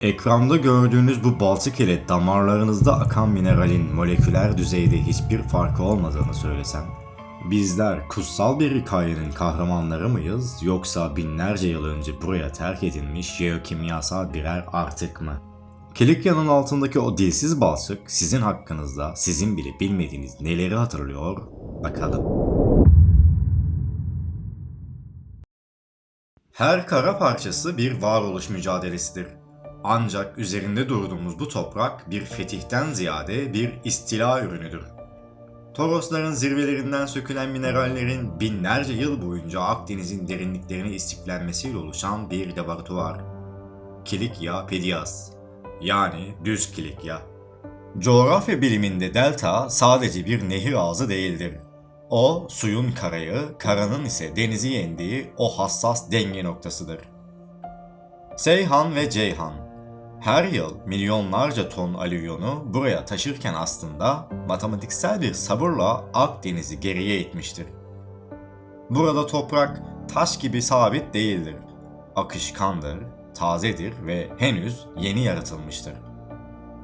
Ekranda gördüğünüz bu balçık ile damarlarınızda akan mineralin moleküler düzeyde hiçbir farkı olmadığını söylesem, bizler kutsal bir hikayenin kahramanları mıyız yoksa binlerce yıl önce buraya terk edilmiş jeokimyasal birer artık mı? Kilikya'nın altındaki o dilsiz balçık sizin hakkınızda sizin bile bilmediğiniz neleri hatırlıyor bakalım. Her kara parçası bir varoluş mücadelesidir. Ancak üzerinde durduğumuz bu toprak bir fetihten ziyade bir istila ürünüdür. Torosların zirvelerinden sökülen minerallerin binlerce yıl boyunca Akdeniz'in derinliklerine istiflenmesiyle oluşan bir laboratuvar. Kilikya Pedias, yani düz Kilikya. Coğrafya biliminde delta sadece bir nehir ağzı değildir. O, suyun karayı, karanın ise denizi yendiği o hassas denge noktasıdır. Seyhan ve Ceyhan. Her yıl milyonlarca ton alüvyonu buraya taşırken aslında matematiksel bir sabırla Akdeniz'i geriye itmiştir. Burada toprak taş gibi sabit değildir. Akışkandır, tazedir ve henüz yeni yaratılmıştır.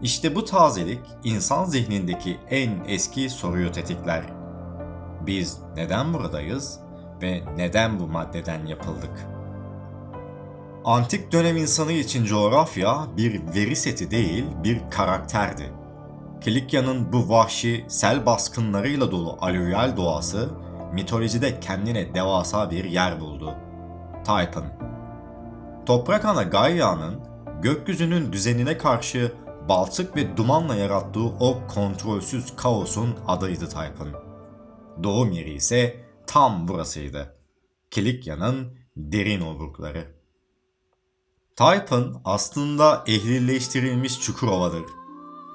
İşte bu tazelik insan zihnindeki en eski soruyu tetikler. Biz neden buradayız ve neden bu maddeden yapıldık? Antik dönem insanı için coğrafya bir veri seti değil, bir karakterdi. Kilikya'nın bu vahşi sel baskınlarıyla dolu alüvyal doğası mitolojide kendine devasa bir yer buldu. Typhon. Toprak ana Gaia'nın gökyüzünün düzenine karşı balçık ve dumanla yarattığı o kontrolsüz kaosun adıydı Typhon. Doğum yeri ise tam burasıydı. Kilikya'nın derin obrukları. Typhon aslında ehlileştirilmiş Çukurova'dır.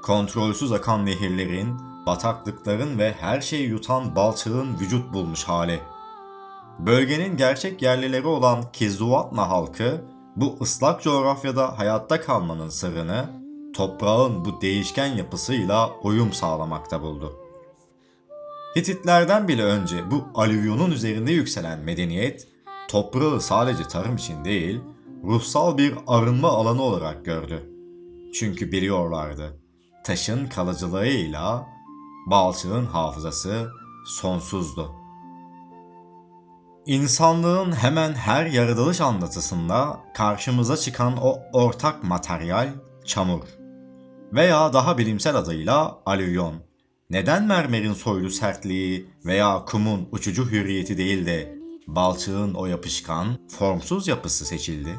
Kontrolsüz akan nehirlerin, bataklıkların ve her şeyi yutan balçığın vücut bulmuş hali. Bölgenin gerçek yerlileri olan Kizuvatna halkı bu ıslak coğrafyada hayatta kalmanın sırrını toprağın bu değişken yapısıyla uyum sağlamakta buldu. Hititlerden bile önce bu alüvyonun üzerinde yükselen medeniyet toprağı sadece tarım için değil, ruhsal bir arınma alanı olarak gördü. Çünkü biliyorlardı, taşın kalıcılığıyla balçığın hafızası sonsuzdu. İnsanlığın hemen her yaratılış anlatısında karşımıza çıkan o ortak materyal çamur veya daha bilimsel adıyla alüvyon. Neden mermerin soylu sertliği veya kumun uçucu hürriyeti değil de balçığın o yapışkan, formsuz yapısı seçildi?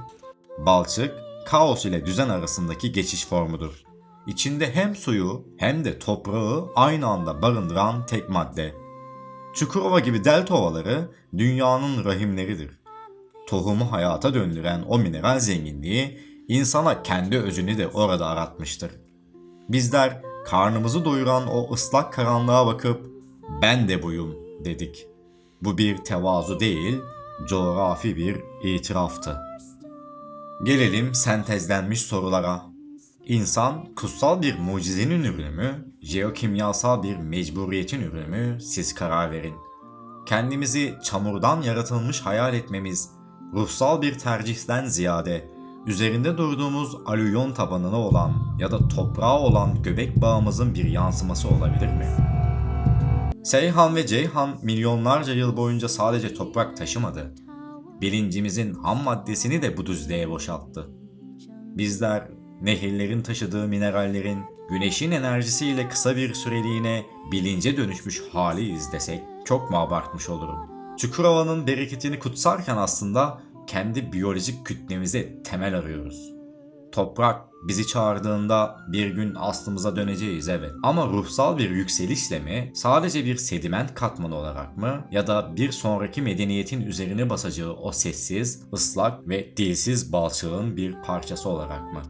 Balçık, kaos ile düzen arasındaki geçiş formudur. İçinde hem suyu hem de toprağı aynı anda barındıran tek madde. Çukurova gibi delta ovaları dünyanın rahimleridir. Tohumu hayata döndüren o mineral zenginliği insana kendi özünü de orada aratmıştır. Bizler karnımızı doyuran o ıslak karanlığa bakıp ben de buyum dedik. Bu bir tevazu değil, coğrafi bir itiraftı. Gelelim sentezlenmiş sorulara. İnsan kutsal bir mucizenin ürünü mü, jeokimyasal bir mecburiyetin ürünü mü siz karar verin. Kendimizi çamurdan yaratılmış hayal etmemiz ruhsal bir tercihten ziyade üzerinde durduğumuz alüvyon tabanına olan ya da toprağa olan göbek bağımızın bir yansıması olabilir mi? Seyhan ve Ceyhan milyonlarca yıl boyunca sadece toprak taşımadı. Bilincimizin ham maddesini de bu düzlüğe boşalttı. Bizler nehirlerin taşıdığı minerallerin güneşin enerjisiyle kısa bir süreliğine bilince dönüşmüş haliyiz desek çok mu abartmış olurum? Çukurova'nın bereketini kutsarken aslında kendi biyolojik kütlemize temel arıyoruz. Toprak bizi çağırdığında bir gün aslımıza döneceğiz, evet. Ama ruhsal bir yükselişle mi, sadece bir sediment katmanı olarak mı ya da bir sonraki medeniyetin üzerine basacağı o sessiz, ıslak ve dilsiz balçığın bir parçası olarak mı?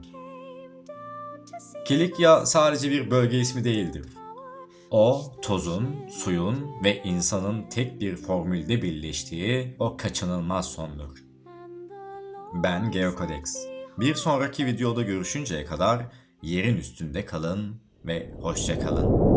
Kilikya sadece bir bölge ismi değildir. O, tozun, suyun ve insanın tek bir formülde birleştiği o kaçınılmaz sondur. Ben Geokodex. Bir sonraki videoda görüşünceye kadar yerin üstünde kalın ve hoşça kalın.